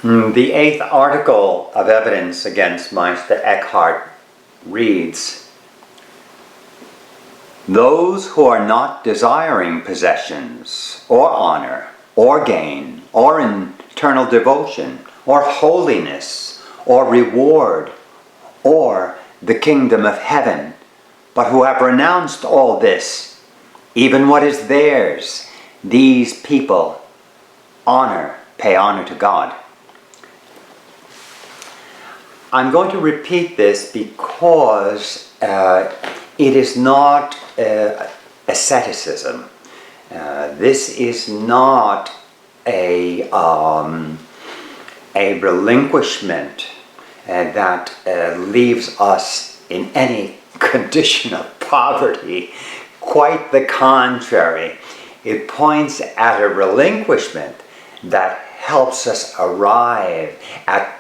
The eighth article of evidence against Meister Eckhart reads, "Those who are not desiring possessions, or honor, or gain, or eternal devotion, or holiness, or reward, or the kingdom of heaven, but who have renounced all this, even what is theirs, these people pay honor to God." I'm going to repeat this because it is not asceticism. This is not a relinquishment that leaves us in any condition of poverty. Quite the contrary. It points at a relinquishment that helps us arrive at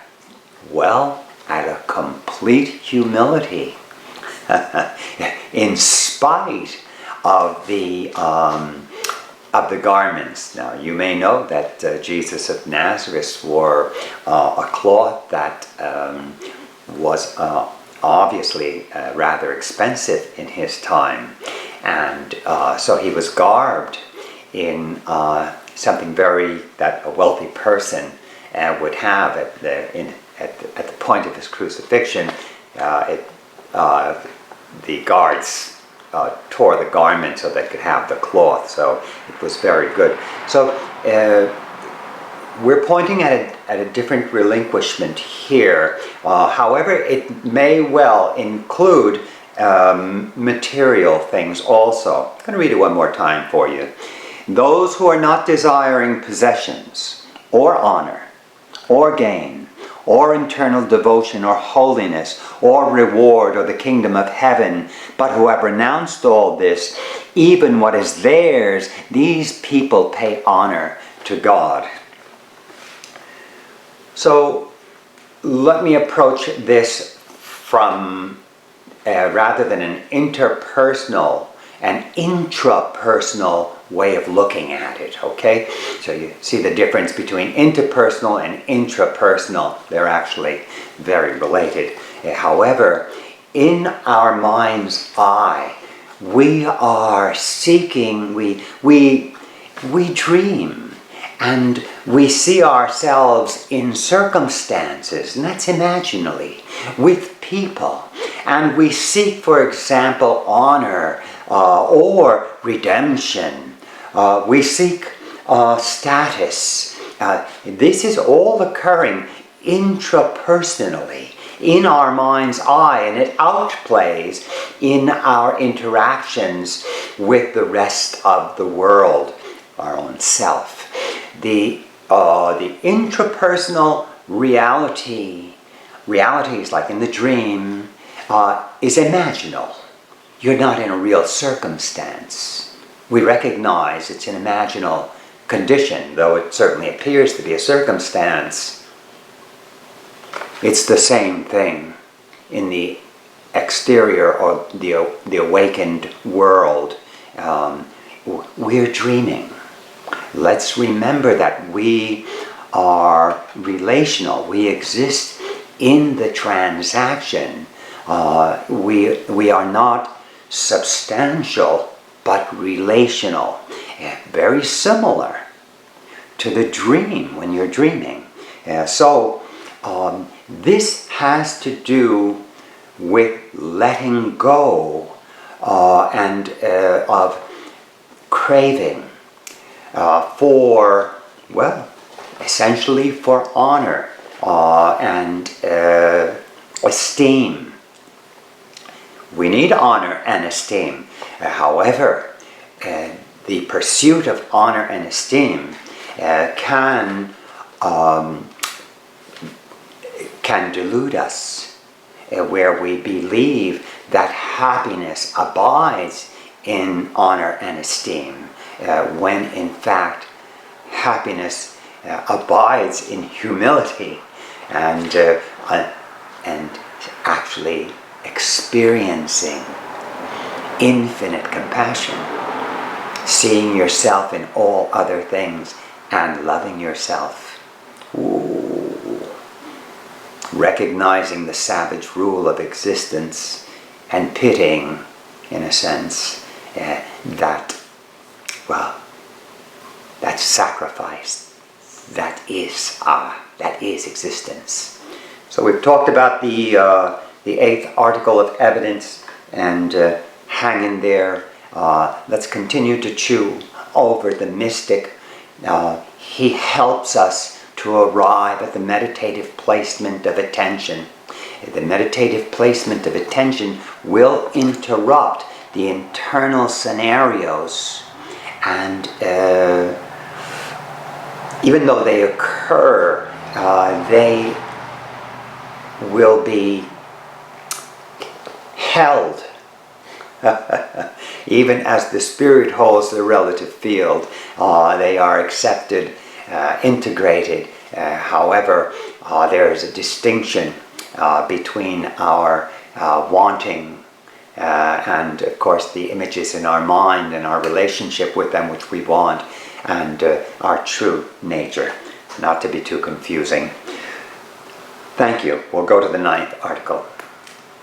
a complete humility in spite of the garments. Now, you may know that Jesus of Nazareth wore a cloth that was obviously rather expensive in his time, and so he was garbed in something that a wealthy person would have at the point of his crucifixion. The guards tore the garment so they could have the cloth, so it was very good. So we're pointing at a different relinquishment here. However, it may well include material things also. I'm going to read it one more time for you. "Those who are not desiring possessions, or honor, or gain, or eternal devotion, or holiness, or reward, or the kingdom of heaven, but who have renounced all this, even what is theirs, these people pay honor to God." So let me approach this from rather than an interpersonal, an intrapersonal way of looking at it, okay? So you see the difference between interpersonal and intrapersonal. They're actually very related. However, in our mind's eye, we are seeking, we dream, and we see ourselves in circumstances, and that's imaginally, with people. And we seek, for example, honor or redemption. We seek status. This is all occurring intrapersonally, in our mind's eye, and it outplays in our interactions with the rest of the world, our own self. The intrapersonal realities like in the dream, is imaginal. You're not in a real circumstance. We recognize it's an imaginal condition, though it certainly appears to be a circumstance. It's the same thing in the exterior or the awakened world. We're dreaming. Let's remember that we are relational. We exist in the transaction. We are not substantial, but relational. Very similar to the dream when you're dreaming. So this has to do with letting go and of craving for, essentially for honor and esteem. We need honor and esteem. However, the pursuit of honor and esteem can delude us, where we believe that happiness abides in honor and esteem, when in fact happiness abides in humility and actually experiencing infinite compassion, seeing yourself in all other things and loving yourself. Ooh. recognizing the savage rule of existence and pitying, in a sense, that sacrifice that is existence. So we've talked about the eighth article of evidence, and hang in there. Let's continue to chew over the mystic. He helps us to arrive at the meditative placement of attention. The meditative placement of attention will interrupt the internal scenarios, and even though they occur, they will be held. Even as the spirit holds the relative field, they are accepted, integrated. However, there is a distinction between our wanting and, of course, the images in our mind and our relationship with them, which we want, and our true nature, not to be too confusing. Thank you. We'll go to the ninth article.